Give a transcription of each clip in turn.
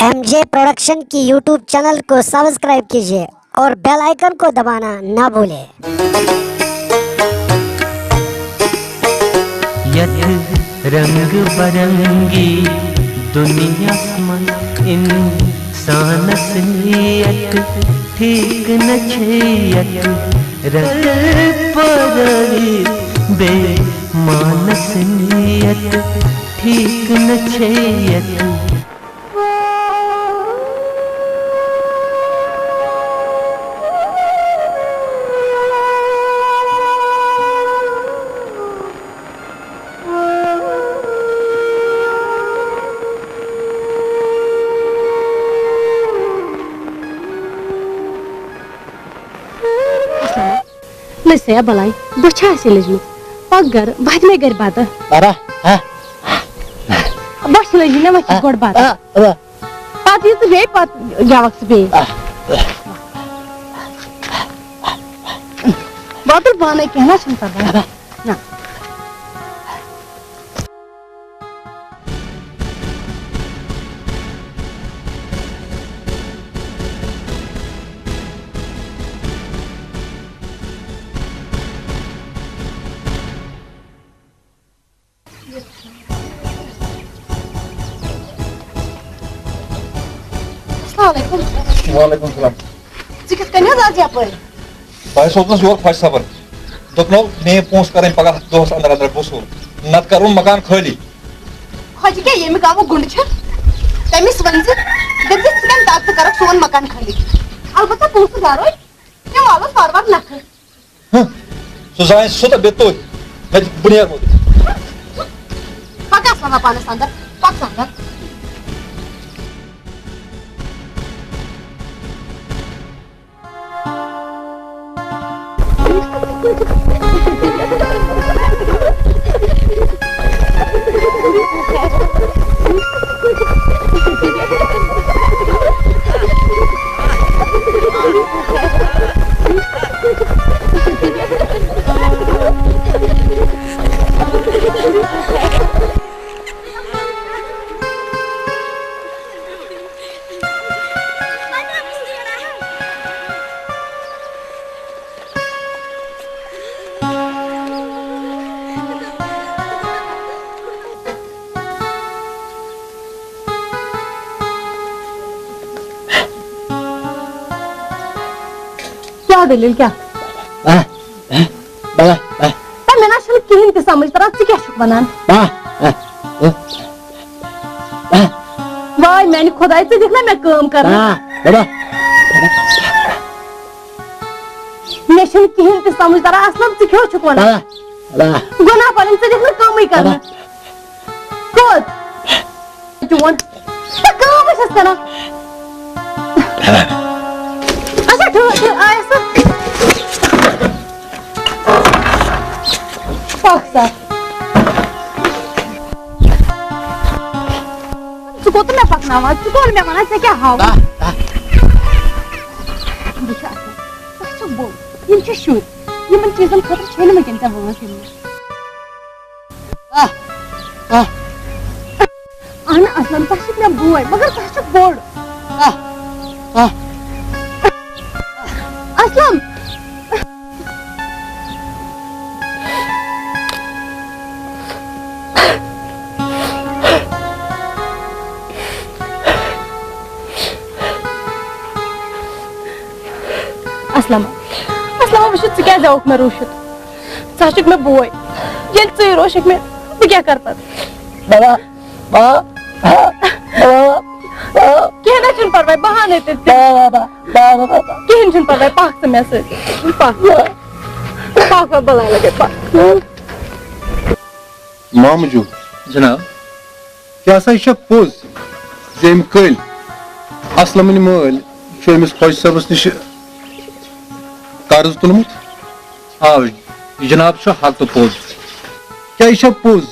MJ production की YouTube channel को subscribe कीजिए और बेल आइकन को दबाना ना भूलें। रंग बरंगी दुनिया में इंसान नियत ठीक न छैयत रंग परी बेमानस नियत ठीक न छैयत। Mesela balay, bıçağı sileceğim. Paggar, bahçeme gir bada. Bara, ha? Başına yine vakit gor bada. Pat yüzü bey pat yavaksı bey. Badır bana कहना सुनता बड़ा ना। वालेकुम सलाम। Cikit kanya da yapar. भाई सोचना जोर फस सबर दोनों ने पोस्ट करें पगार दोस्त अंदर अंदर बसूर नत करूं मकान खाली Hacı ke yemek avı gundu çı. Temiz vanzı. Dedi sizden dağıtı karak soğan makan khali. Albatta postu garoy. Ne malı farvar nakı. सुजाएं सुता बेतोय मैं बुनियाद Modi Pakas sana panas andar. Pak sandar. क्या दलील क्या? Bara, Ben aşkın kihin ki samaj taraf से क्या शुक बनान? Vay मैंने खुदाई से देखना मैं काम कर रहा। bara, मैं शुन किhin की samaj taraf असलम से क्यों शुक बनान? bara, गुनाह पालन से देखना काम ही करना। कौन? जुआन। तो काम है सस्ता अच्छा ठो आया सब Paksa. Çukur tu मैं पकना हुआ चुकोल में मना से क्या हाव बुझा अच्छा बोल ये क्या शूट ये मन चीज़ों खतर छेल में किंता बोलना चाहिए आना असलम ताशिक में बुआई मगर ताशिक बोल असलम Aslama वशुत से क्या जाऊँ मैं रोशत साशिक में बोए ये तो रोशक में वो क्या करता bara, कहना चुन पर भाई बहाने ते bara, कहन चुन पर भाई पाक से मैं से पाक पर बुला लगे पाक मामजू जनाब क्या सा इशा पोज जेम कल असलम मल शोमिस फौज सबस निश कर्ज तुलमुत जनाब हक तो पोज क्या इशा पोज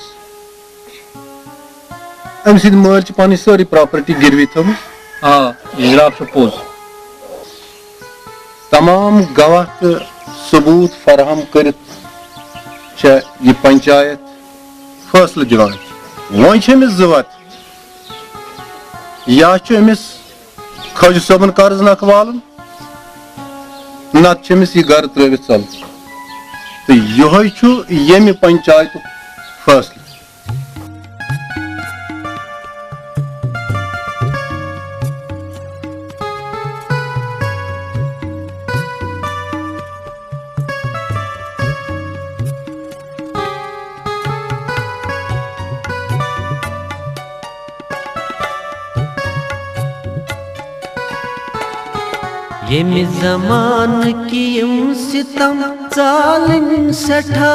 अम सिद मल पानी सारी प्रॉपर्टी गिरवी थम जनाब पोज तमाम गवाह तो सबूत फराहम कर ये पंचायत फैसले दिलान वह जवात या अमिस खज सबन कर्ज नक वालन नत अमिस यह गर त्रित चल तो यह यम पंचायत फैसले। ये जमान की सितम चालन सठा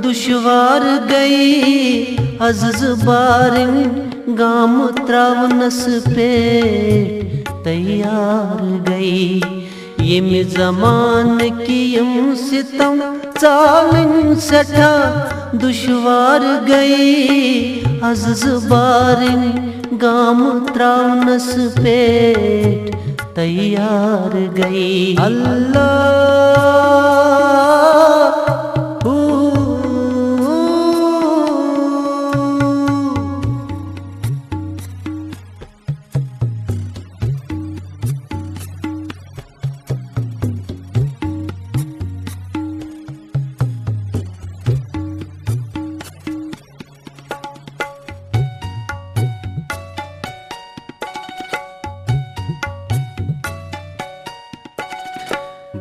दुश्वार गई अज़ बारिन गाम त्रावनस पे तैयार गई। ये जमान की सितम चालन सठा दुश्वार गई अज़ बारिन गाम त्रावनस पे तैयार गई। अल्लाह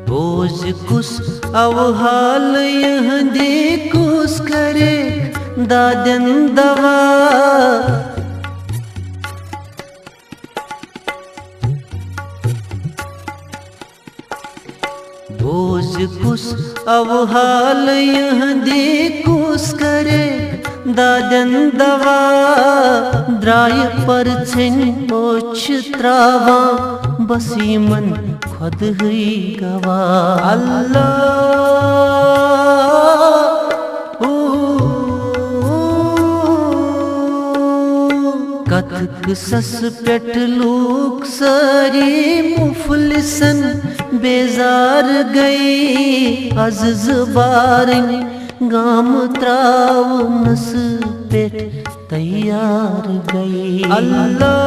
बोझ कुस अवहाल यह दे कुस करे दादन दवा बोझ कुस अवहाल यह दे कुस करे दादन दवा द्राय पर मोछ त्रावा बसी मन खुद हुई गवा। अल्लाह कथक सस पेट लूक सारी मुफलिसन बेजार गई अज़ बारिन गाम त्रावनस पेट तैयार गई। अल्लाह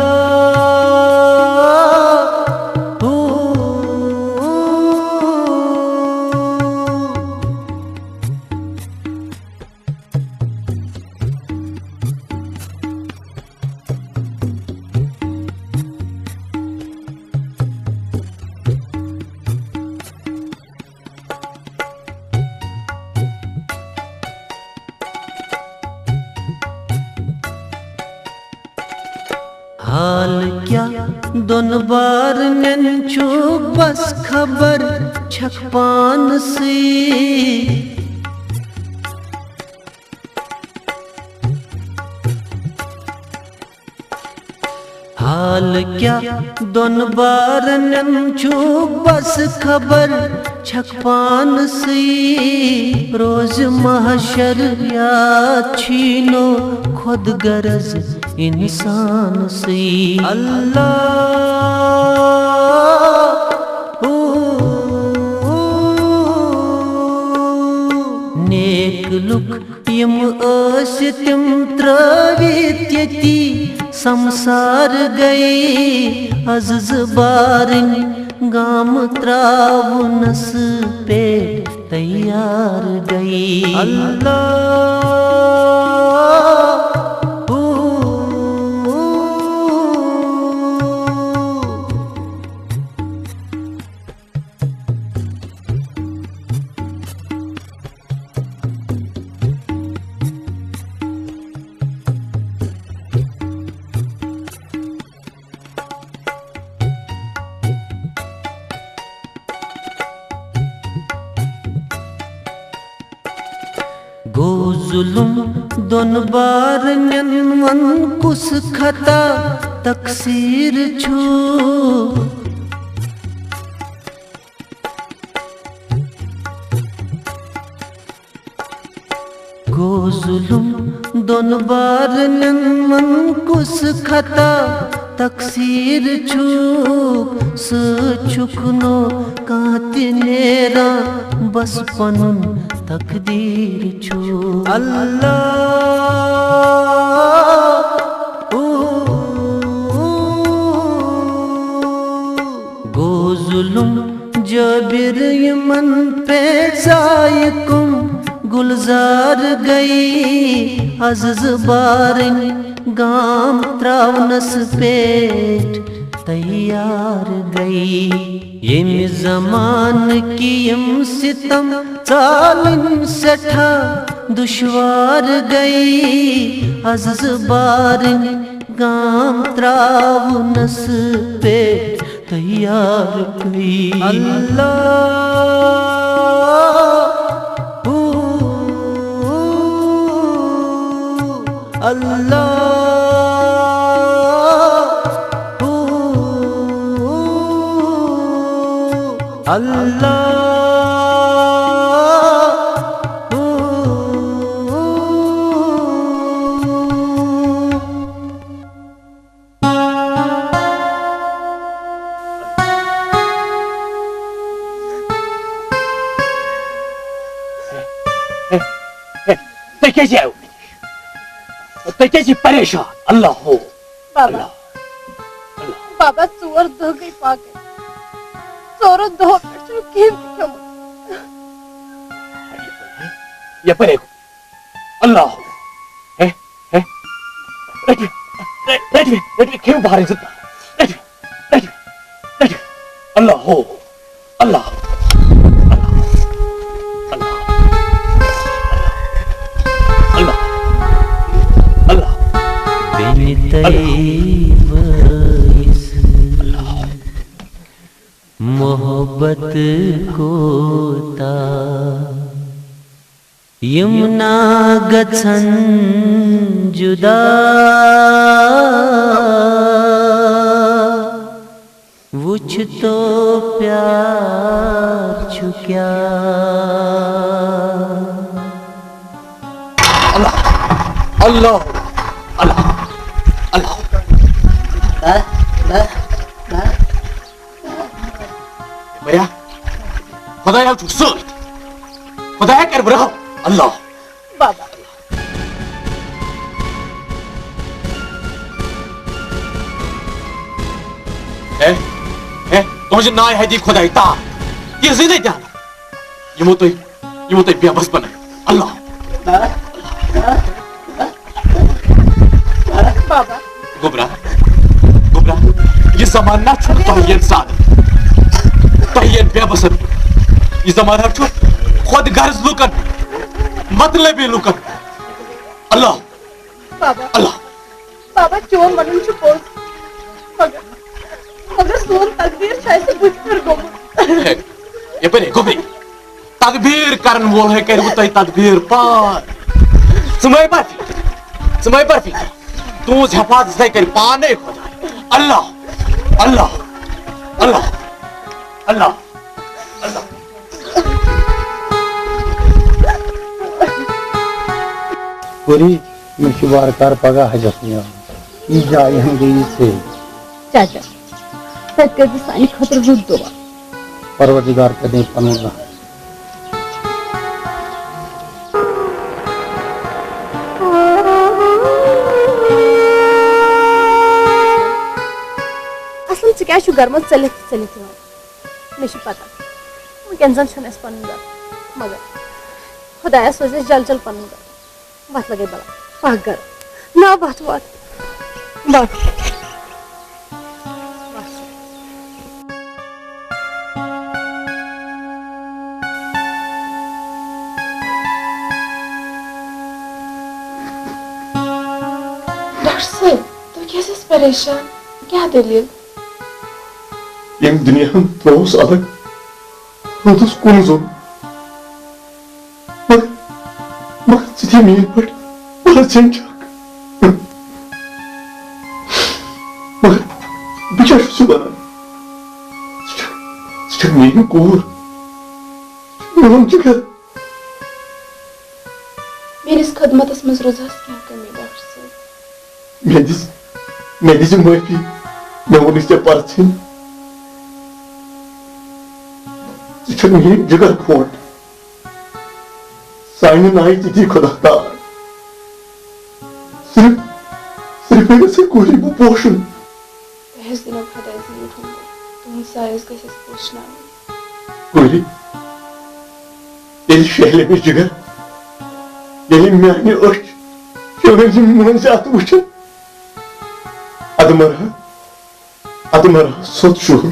हाल क्या दोन बार नंचो बस खबर छकपान से हाल क्या दोन बार नंचो बस खबर छकपान से रोज महशर या छीनो खुद गरज इंसान से। अल्लाह नेक लुक यम तिम त्रवित यती संसार गई अज़ बारिन गाम त्रावनस पे तैयार गई। अल्लाह गो जुलुम दोन बार वन कुस खता तकसीर छू गो जुलुम दोन बार वन कुस खता तकसीर छू सुखनो कांति नेरा बस पनुन तकदीर छू। अल्लाह जुलुम जबिर यमन पे जायकुम गुलजार गई अज़ बारिन गाम त्रावनस पेट तैयार गई यम जमान की यम सितम चालन सठा दुश्वार गई अज़ बारिन गाम त्रावनस पेट तैयार गई। अल्लाह अल्लाह अल्लाह कैसे परेशान अल्लाह हो बाबा बाबा चोर दो गई पाके चोरो दो पेट केम क्यों ये परे अल्लाह हो है रेडी क्यों बाहर जितना रेडी अल्लाह हो अल्लाह मोहब्बत को ता यमुना गछन जुदा वुछ तो प्यार छुक्या अल्लाह अल्लाह Baya, Khudaya çok sırt. Khudaya कर बरहा अल्लाह बाबा तो मुझे ना है दी खुदाई ता ये ज़िंदगी क्या ये मोते बेबस बने अल्लाह बाबा गुबरा ये ज़माना छुट्टा है इंसान तहियन बेबसन ये ज़माना छु खुद गर्ज लुकन मतलबी लुकन अल्लाह अल्लाह बाबा चोर मनन छु पोस मगर सोन तकदीर शायद से बुझ कर गोम ये परे गोबी तकदीर करन वो है कर बुतई तकदीर पार समय पर तू झपात से कर पाने खुदा अल्लाह अल्लाह अल्लाह अल्लाह अल्लाह पूरी मशवार कर पगा हजफिया ई जाय हम गई से चाचा सत्य की सानी खतर रुद दो परवरदिगार कदे पनुगा असल से क्या शुगर मत चले मुझे पता मैं कैंसर छन एस पनुगा मगर खुदाया सोचे जल पनुगा बात लगे बड़ा पागर ना बात डॉक्टर साहब तो कैसे परेशान क्या दलील यम दुनिया हम त्रोस अलग रोदस कुन जोन मगर सिटी मीन पर बड़ा चंचक मगर बिचार सुबह सिटी मीन कोर हम जगह मेरी इस खदमत में रोजास क्या कमी डॉक्टर साहब मैं दिस माफी मैं वो निश्चय पार्थिन सिटी जगह खोट साइन नाई चिठी खुदा तार सिर्फ मेरे से कोई वो पोषण इस दिनों खुदा से उठूंगा तुमसे आयुष कैसे पूछना कोई यदि शहले में जगह यदि मैंने और शोभन मन से आत वुचन अदमरा सोच शोर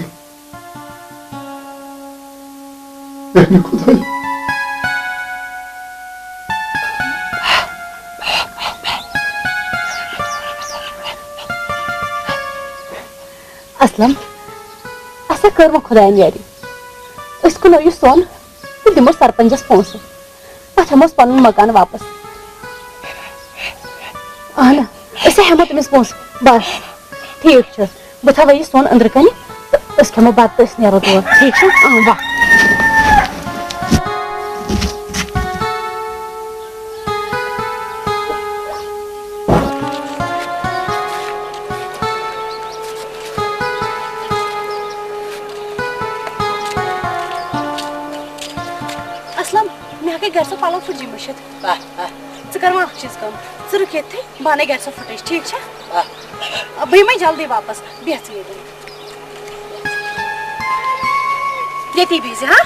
मैंने खुदा असलम ऐसा कर खुदायन यारी इसको नो सोन तो दिमो सरपंचस पोंस पत हमस पन मकान वापस आना ऐसे हम तमिस पोंस बस ठीक छ बथा वही सोन अंदर कनी तो इसके हम बात तो नेरो तो ठीक छ वाह घर से पालो फुजी मुशत कर वन चीज कम रुक थे बाने घर से फुटेज ठीक है बह मैं जल्दी वापस बेह ये बीज हाँ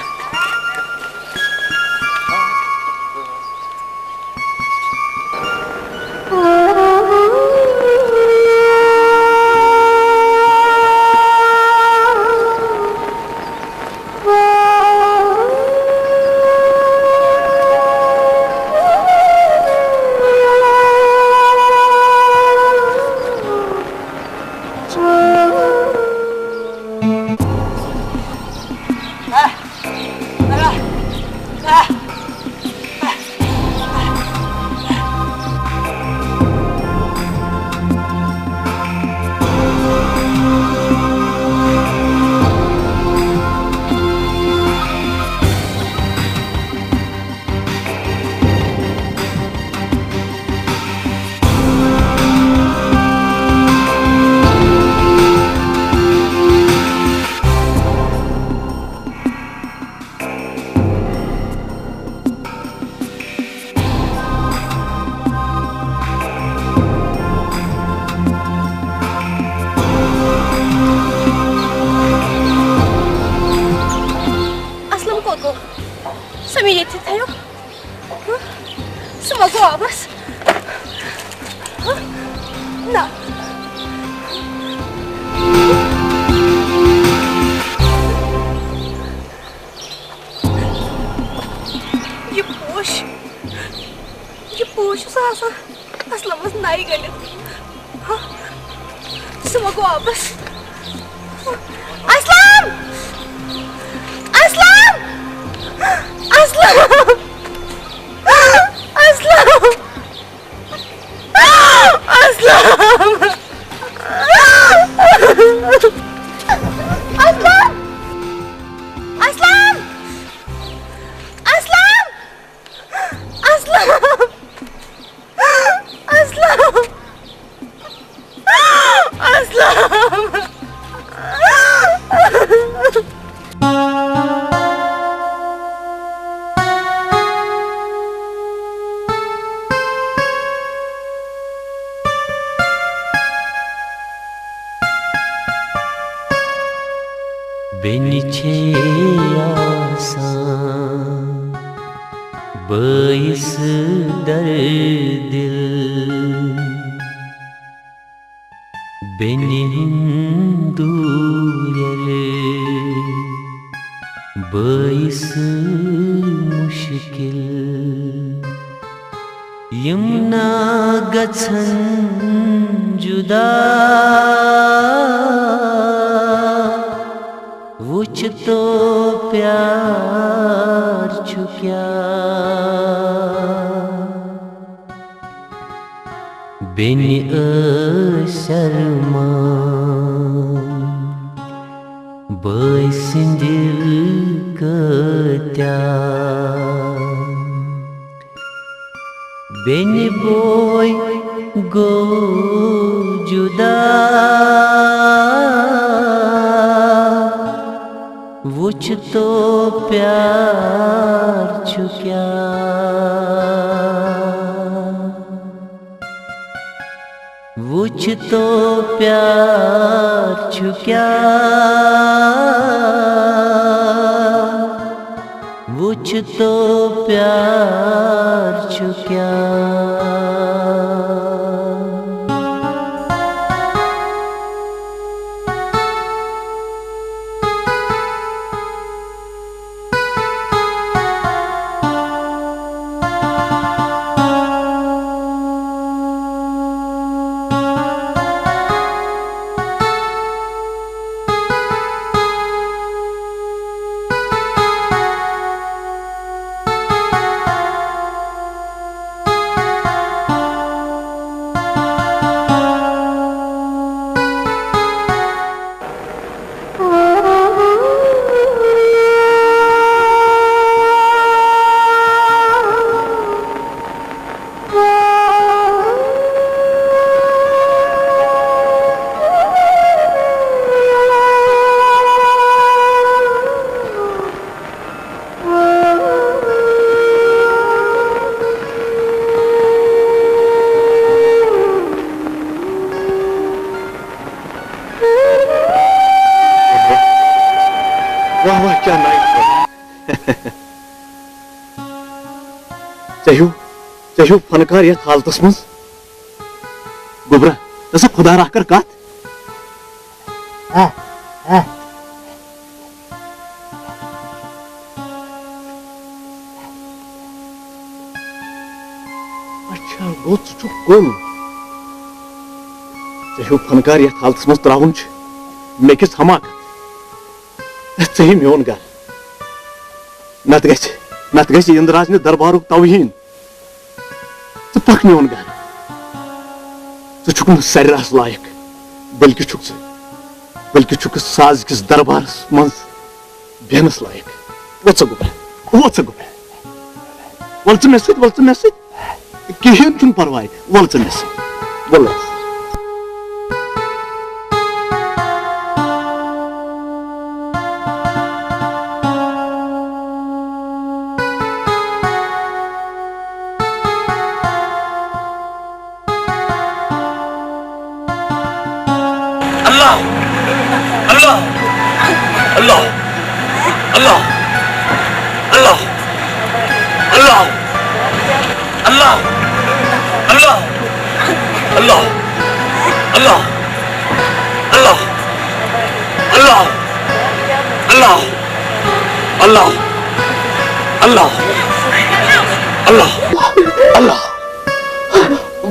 तो प्यार छुक्या वुछ तो प्यार छु क्या वाह वाह क्या नाइट चाहिए फनकार यथ हालतस मज गोबरा तस खुदा रह कर कत अच्छा गो कुन चाहिए फनकार यथ हालतस मज त्राउन मेकिस हमाकत सही मोन गर नत गछ इंद्राज दरबार तवहीन तो पक मोन गर ुक सरास लायक बल्कि छुक साज किस दरबार मज बेहनस लायक वो गुबे वल मे कहें चुन परवाय वल मे वल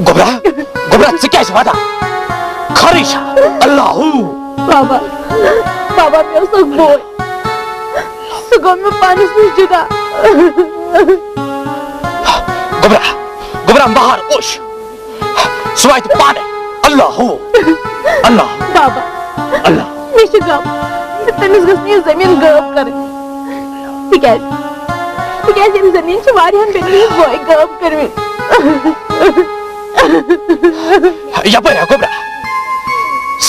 गोबरा से क्या वादा खरीशा अल्लाह बाबा मैं उसको बोल सुगम में पानी से जुदा गोबरा बाहर ओश स्वाइट पाने अल्लाह बाबा अल्लाह मैं गम तमिस गसनी जमीन गब कर तिकाज जमीन छ वारियन बेनी बोय गब करवे यपर गोबरा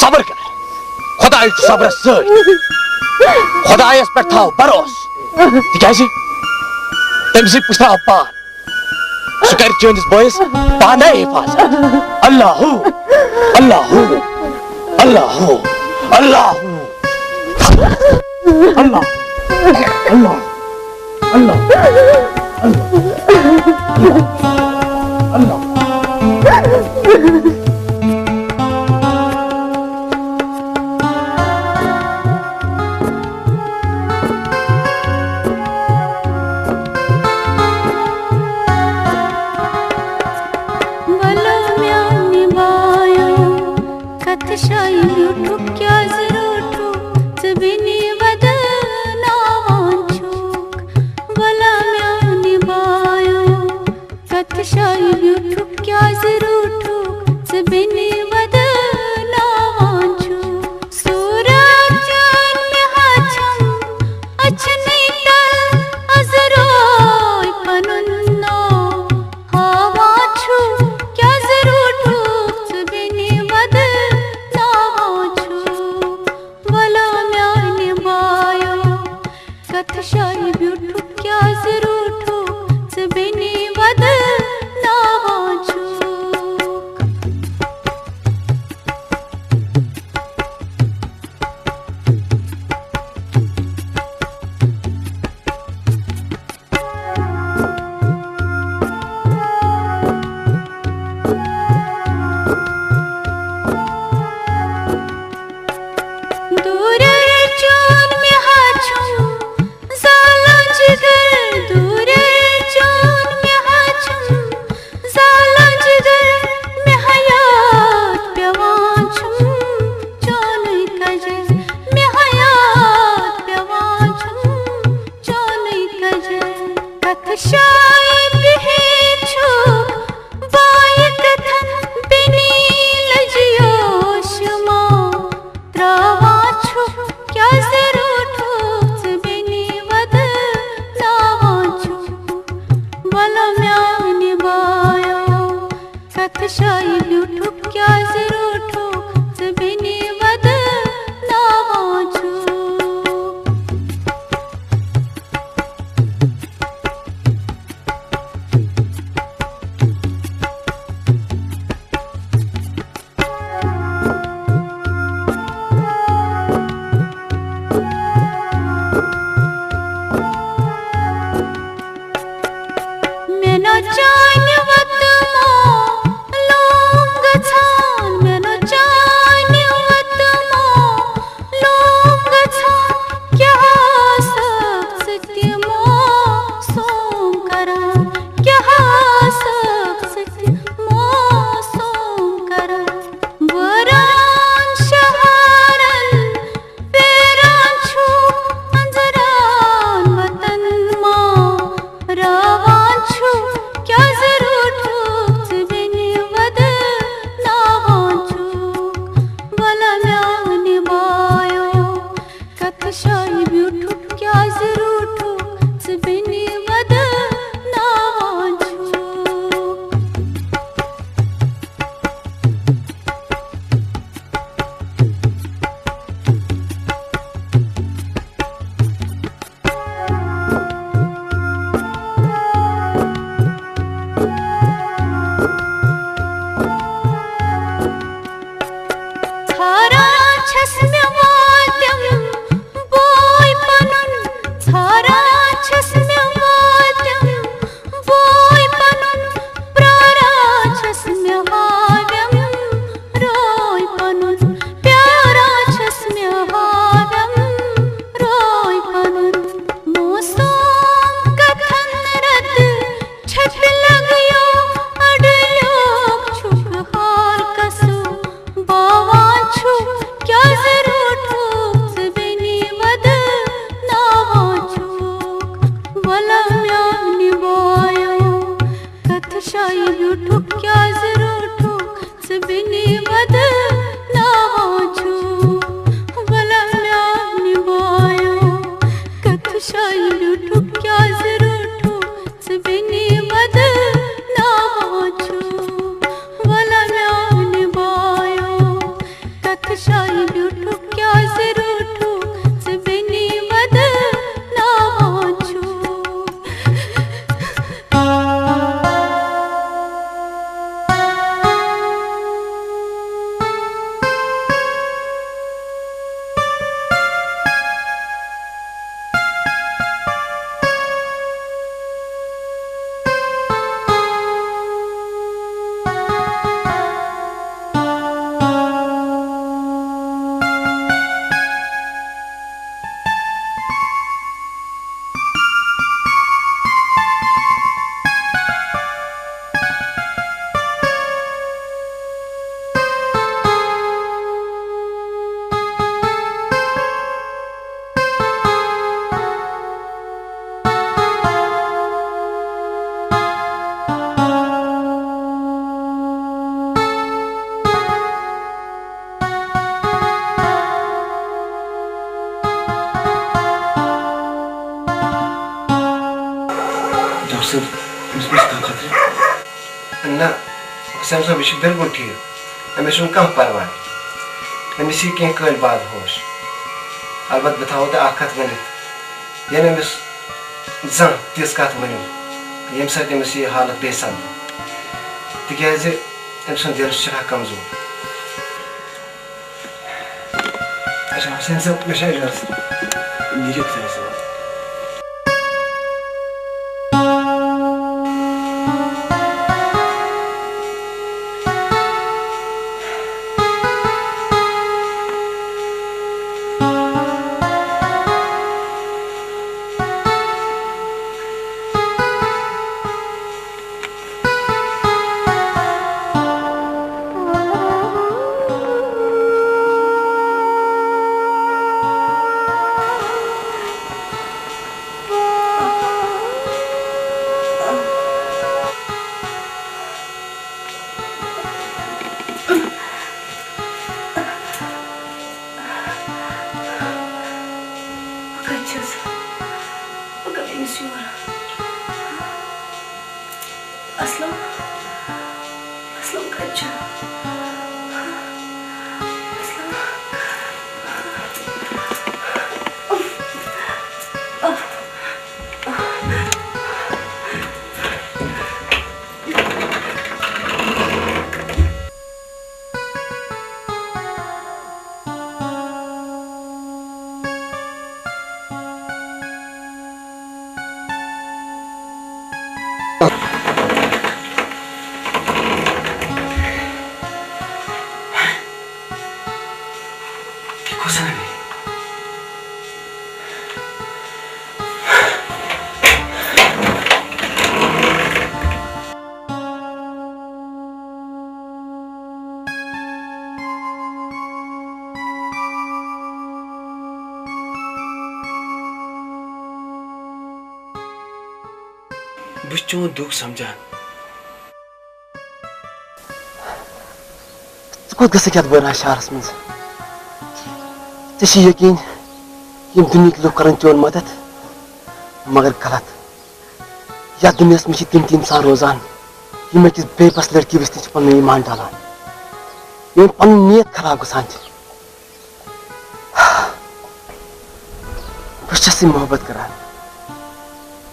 सबर कर खुदा सबर खुदायस पे थाव भरोस तिकाज तमिस पुस्ता पान सह कर चंदिस बॉयस पाने हिफाजत अल्लाह अल्लाह अल्लाह अल्लाह अल्लाह अल्लाह अल्लाह रावाछु क्या जरूठो बिनी वद नावाछु बला म्यानि बायो कथशाई ब्यूठु क्या जरूठो बिनी वद नावाछु मैंने जान वत मो लोंग छान मैंने जान वत मो लोंग छान क्या सत्य मो सोम करा क्या सत्य मो सोम करा वरान शहरन पेरान छु अंजरान वतन मा रावान छु क्या जरूठो बिनी वद नावान छु बला म्यानि बायो कथशाई ब्यूठु क्या जरूठो बिनी वद नावान छु थारा छस्म्या वाद्यम बोय पनुन थारा छस्म्या वाद्यम बोय पनुन प्रारा छस्म्या हाव्यम रोय पनुन प्यारा छस्म्या हाव्यम रोय पनुन मौसम कथन रद छप लगयो अडलोक छुप हार कसु बावान छु क्या जरूठो बिनी वद नावान छु बला म्यानि बायो कथशाई ब्यूठु क्या जरूठो बिनी वद नावान छु बला म्यानि बायो कथशाई ब्यूठु क्या जरूठो बिनी वद नावान छु बला म्यानि बायो कथशाई ब्यूठु क्या जरूठो बिनी वद नावान छु ना सैमसंग विश बिल्कुल ठीक अमिस कह परवाह अमिस कह कल बाद होश अलबत् बताओ तो अत वन ये अमिस जन तिज कत वन ये समिस यह हालत बे सपद तिज अम दिल कमजोर अच्छा हुसैन साहब मे नीरित असलम असलम कच्चा बस चोन दुख समझान कोत गस क्या बना शहरस मज यकीन यम दुनिया लोग कर चोन मदद मगर गलत या दुनिया में तम इंसान रोजान यम अकिस बेबस लड़की वस्त पन ईमान डालान यम पन नीयत खराब गसान बस मोहब्बत करान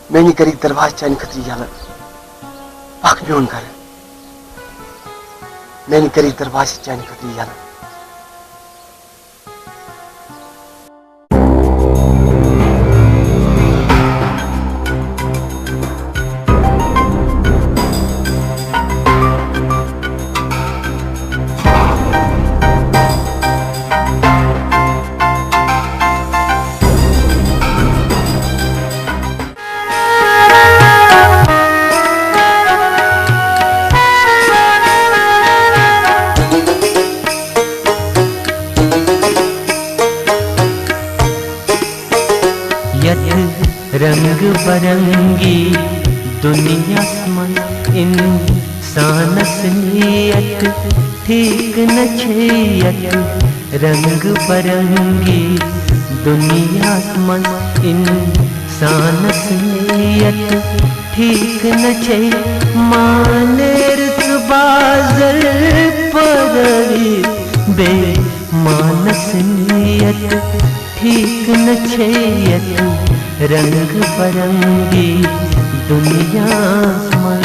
मैंने करी दरवाज चान खतरी यल पक मोन कर मैंने करी दरवाज चान खतरी यल रंग बरंगी दुनिया मन इंसानस नियत ठीक न छेयत रंग बरंगी दुनिया मन इंसानस नियत ठीक न छे मानेर बाजर परवी बे मानस नियत ठीक न छेयत रंग बरंगी दुनिया मन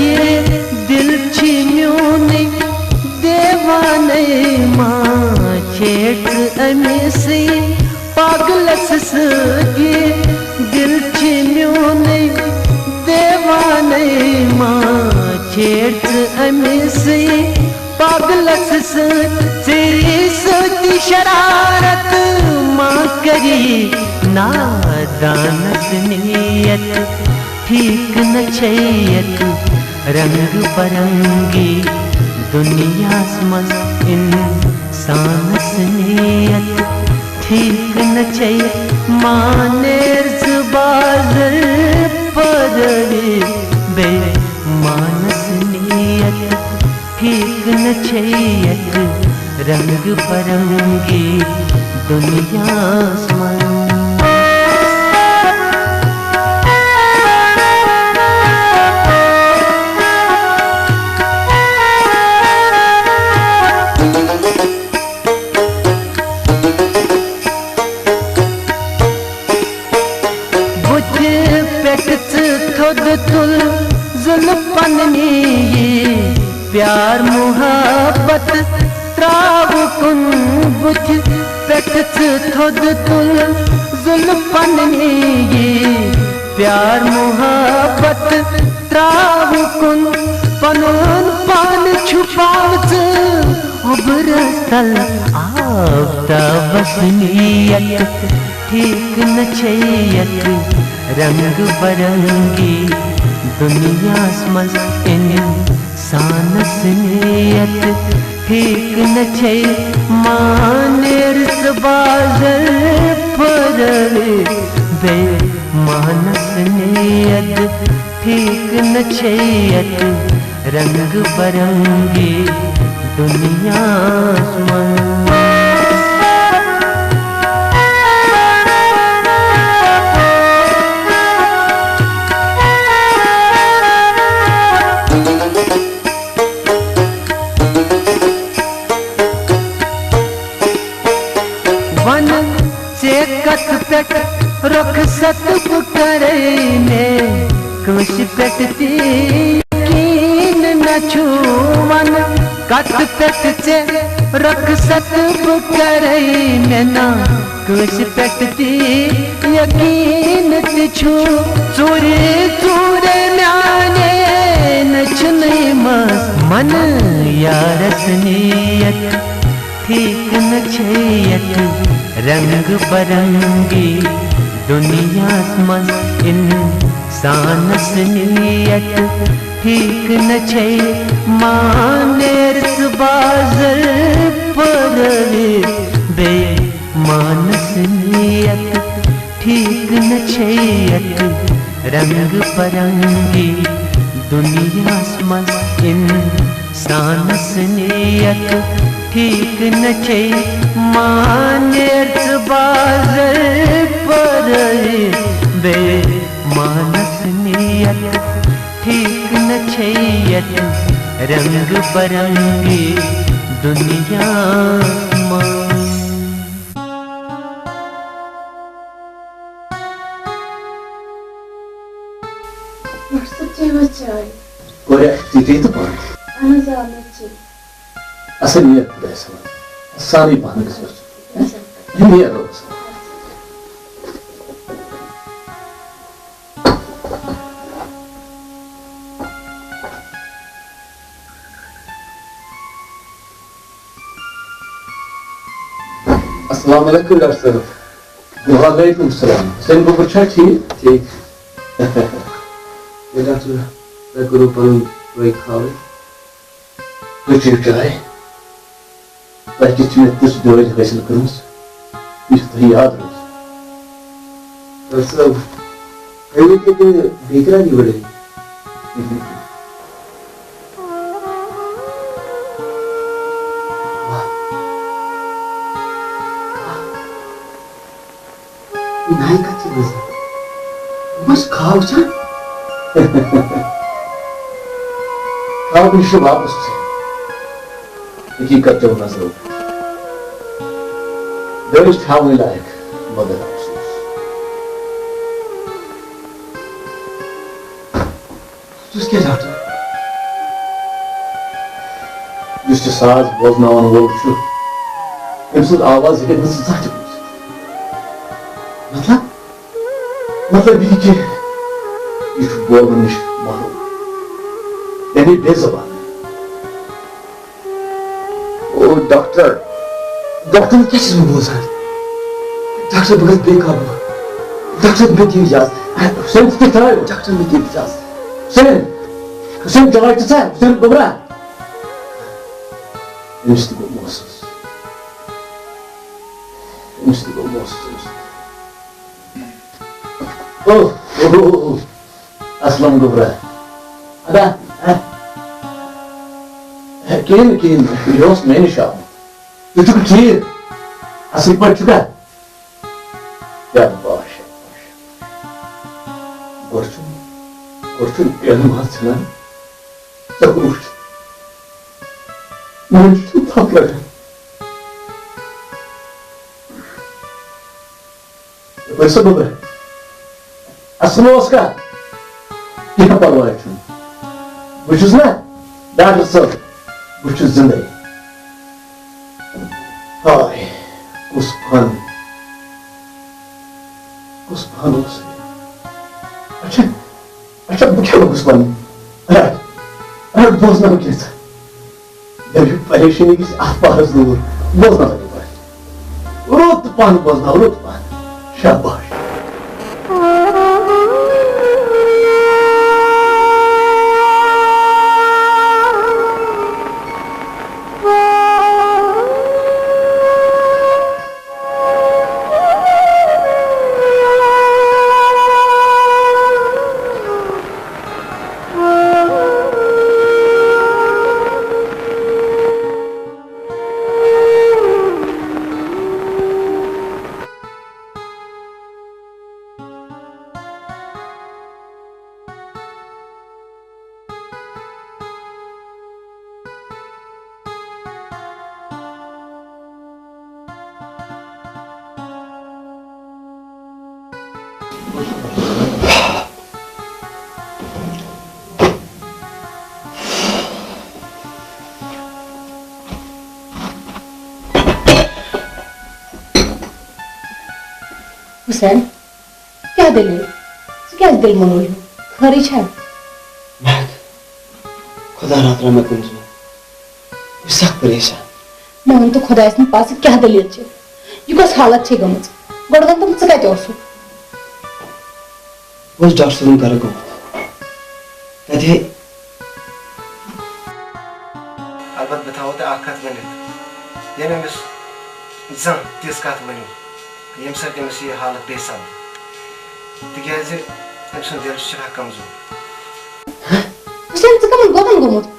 ये दिल छीन्यो ने देवाने माँ छेट अमी से पागलस सगे दिल छीन्यो ने देवाने माँ छेट अमिस पागलस तेरी सोती शरारत माँ करी नादानस नियत ठीक न छैयत रंग बरंगी दुनिया मस इंसानस नियत ठीक न चाहिए मानेर बाजर परवी बे मानस नियत ठीक न चाहिए रंग बरंगी दुनिया मन तुल जुल्फन में प्यार मुहब्बत त्राव कुन बुझ पेट थोद तुल जुल्फन में प्यार मुहब्बत त्राव कुन पनोन पान छुपावत उबरतल आवता बसनियत ठीक न छैयत रंग बरंगी दुनिया मस इंसानस नियत ठीक न छे मानेर बाजर परवे बे मानस नियत ठीक न छैयत रंग बरंगी दुनिया में। कथ पेट रुख सतब करे में कुछ पेटती कीन न छूवन कथ पेट से रुख सतब करे में ना कुछ पेटती यकीन तिछू चूरे चूरे म्याने नचने मस मन यारस नियत ठीक न छैयत रंग बरंगी दुनिया में इंसानस नियत ठीक न छै मानेर बाजर पर बे मानस नियत ठीक न छैयत रंग बरंगी दुनिया में इंसानस नियत ठीक न छै मानेर बाजर पर बे मानस नियत ठीक न छैयत रंग बरंगी दुनिया में। असल नियत खुदा समझ सारी पानी के सोच नियत हो अस्सलाम वालेकुम डॉक्टर साहब। वालेकुम सलाम। सेन को पूछा ठीक ठीक ये डॉक्टर मैं करूँ पर कोई खावे कुछ चाहे ताकि तुम्हें कुछ दवाई हासिल करूँ इस तो याद रहो डॉक्टर साहब कहीं के बेकरा नहीं बढ़े नहीं का चीज बस खाओ चा खाओ भी शुभ वापस से हकीकत जो नजर दर्ज ठावने लायक मगर अफसोस उसके डॉक्टर जिसके साथ बोलना वो शुभ आवाज है मतलब ये कि इस बोलने निश मालूम यानी बेज़बान ओ डॉक्टर ने क्या चीज में बोल सकते डॉक्टर बगैर बेकाबू डॉक्टर में की इजाजत हुसैन की तरह डॉक्टर में की इजाजत हुसैन जवाब तो था हुसैन बबरा इंस्टिट्यूट मोसेस oh aslam gubra ada kin yos meni shab itu kecil asli part juga ya baş gorçun yanım altına takılmış mevcut tatları Başka baba Aslı Oscar yine parvar için Buçuz ne? Dağırsın Buçuz zindayı Ay Osman olsun Açak bu kere Osman Evet bozma bu kez Devip paylaşını git ahbarızlı olur Bozma bu kez Unutpan bozma unutpan Şabaş Hussain क्या दलील क्या दिल मरोड़ खरी छा खुदा रात में कुंज में सख्त परेशान मैं वन तो खुदा पास क्या दलील यह कस हालत गम गोड़ तुम स कत डॉक्टर साहब घर गो तथे अलबत् बताओ तो कत वन ये जन तिज कत वन ये सत यह हालत बे सपद तिज अम दिल कमजोर हुसैन कमन गोबन गोमुत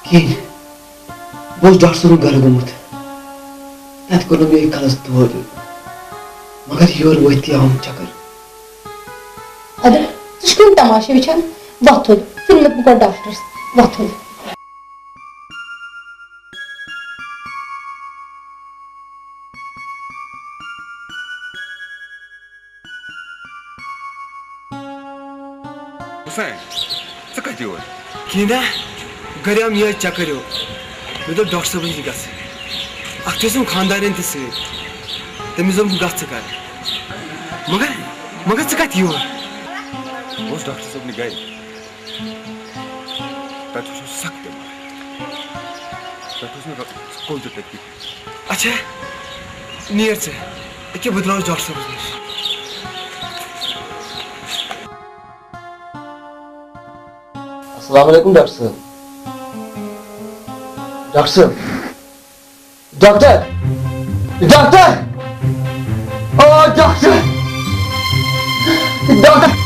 कहीं डॉक्टर साहब घर गोमुत तथ कोर मे कलस दौर मगर योर वत आम चक्कर अद तुम तमाशे वचान वथुल फिर मत बह डॉक्टर्स वथुल हुसैन स कत योर कहीं घर आम यह चक्कर मे दोप डॉक्टर साहब नश अम खानदान तमिस दोप गत कर मगर मगर स कत योर डॉक्टर साहब ने गए तथ सख्त बेमार तथ अच्छा नीर चे बह द्रास डॉक्टर साहब नश अस्सलाम वालेकुम डॉक्टर साहब डॉक्टर डॉक्टर ओ डॉक्टर डॉक्टर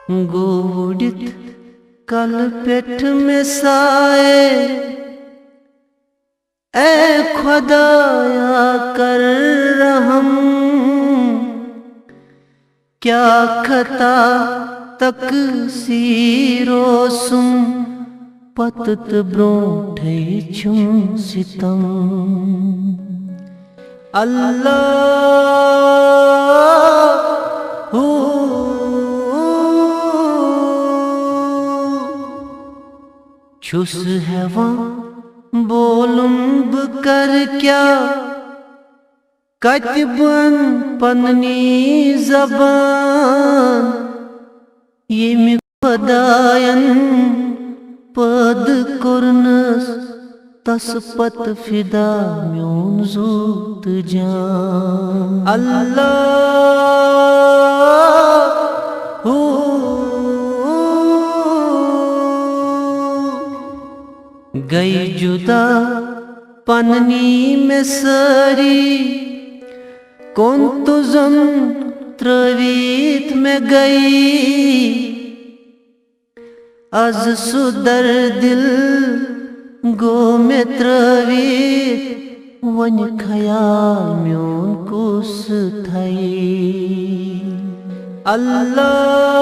गूढ़ित कल पेट में साए ए खुदाया कर रहम क्या खता तक सीरो सुम पतत ब्रोंठे छुम सितम अल्लाह छुस हैवा बोलुम कर क्या कतबन पन्नी जबान ये में खुदायन पद कुरनस तस पत फिदा म्योन जूत जान अल्लाह गई जुदा पन्नी में सरी कौन तुझम त्रवीत में गई अज सुदर दिल गो में त्रवीत वन ख्याल म्योन कुस थई अल्लाह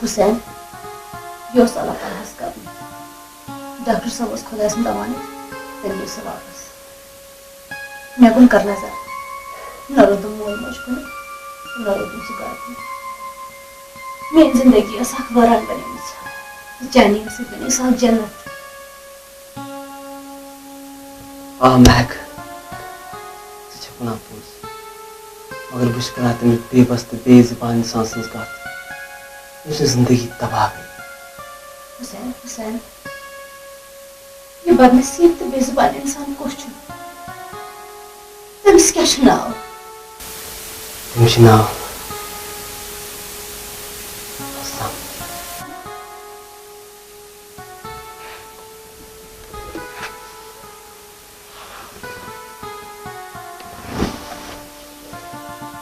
हुसैन यो अल्लाह ताला कर डॉक्टर साहब उस खुदा से दवाने तेरे से वापस मैं कौन करना सर न रो तुम मोल मुझको न रो तुम सुगा मेरी जिंदगी ऐसा अखबारान बने मुझे जानी से बने साथ जन्नत आ महक छपना पूछ मगर बुश करा तुम बेबस बेजुबान इंसान का मेरी जिंदगी तबाह गई। हुसैन हुसैन ये बदनसीब तो बेजुबान इंसान कुछ तमिस क्या नाव तमिस नाव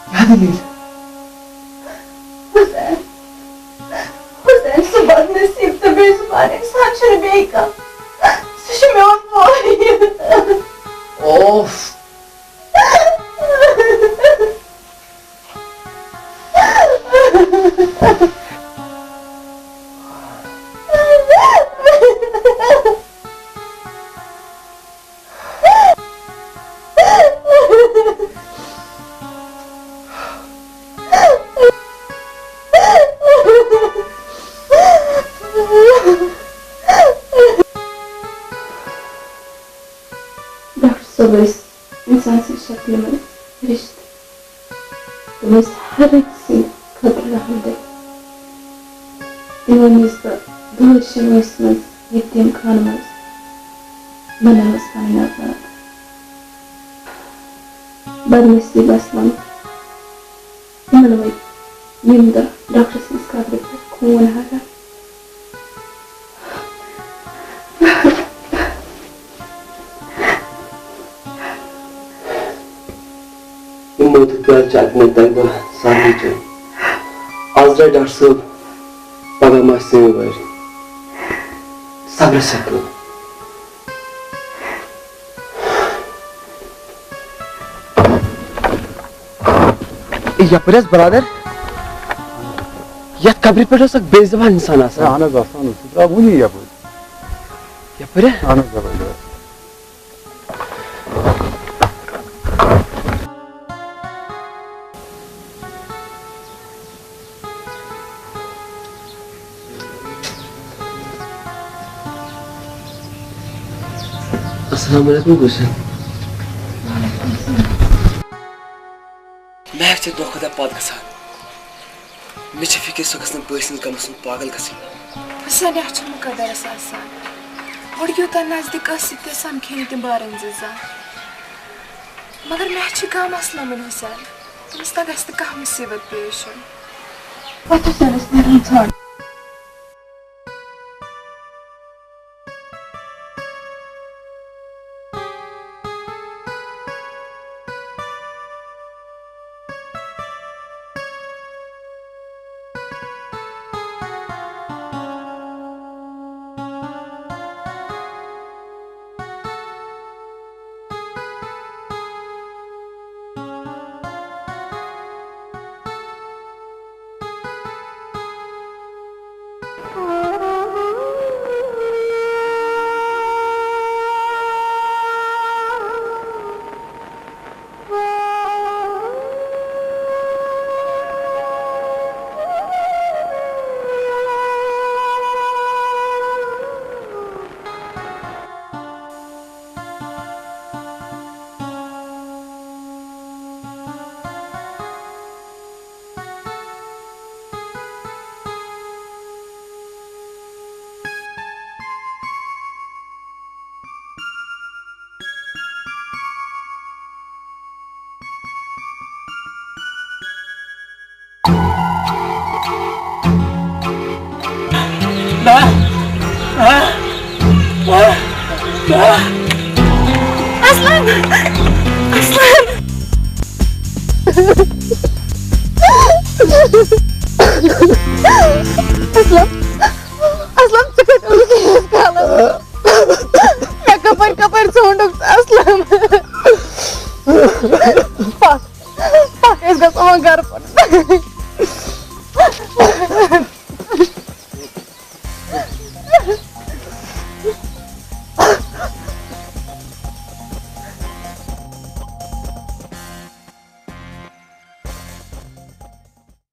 क्या दलील? हुसैन हुसैन सो बदनसीब तो बेजुबान इंसान छे बेका सच में और बोई ओफ इंसान से शक्ल में रिश्ते तुम हर एक से खबर रहम दे इवनिस द दोशमस यतीम खानमस मनमस खाना पर बदनसीब असलम मनवई यंदा डॉक्टर से काबरे पर खून हारा चाकने तक सारी चल आज डॉक्टर साहब पगा मासे में सब्र से करो यपरेस ब्रदर यत कब्र पे सक बेज़बान इंसान आसा आना जासान उतरा मुनी यपरे आना जाबा अस्सलाम वालेकुम गुलशन मैं चे दो खुदा पाद गसान मे फिक्र सो गसन बसन कम सुन पागल गसन हुसैन यह मुकदर आसान और यूत नजदीक समखे तम बारन जा मगर मे कह मसला मिल हुसैन तमिस ना गस कह मुसीबत पेश असलम असलम असलम असलम मैं कपर कपर सोंडुक असलम पाक पाक इस गसो घर पर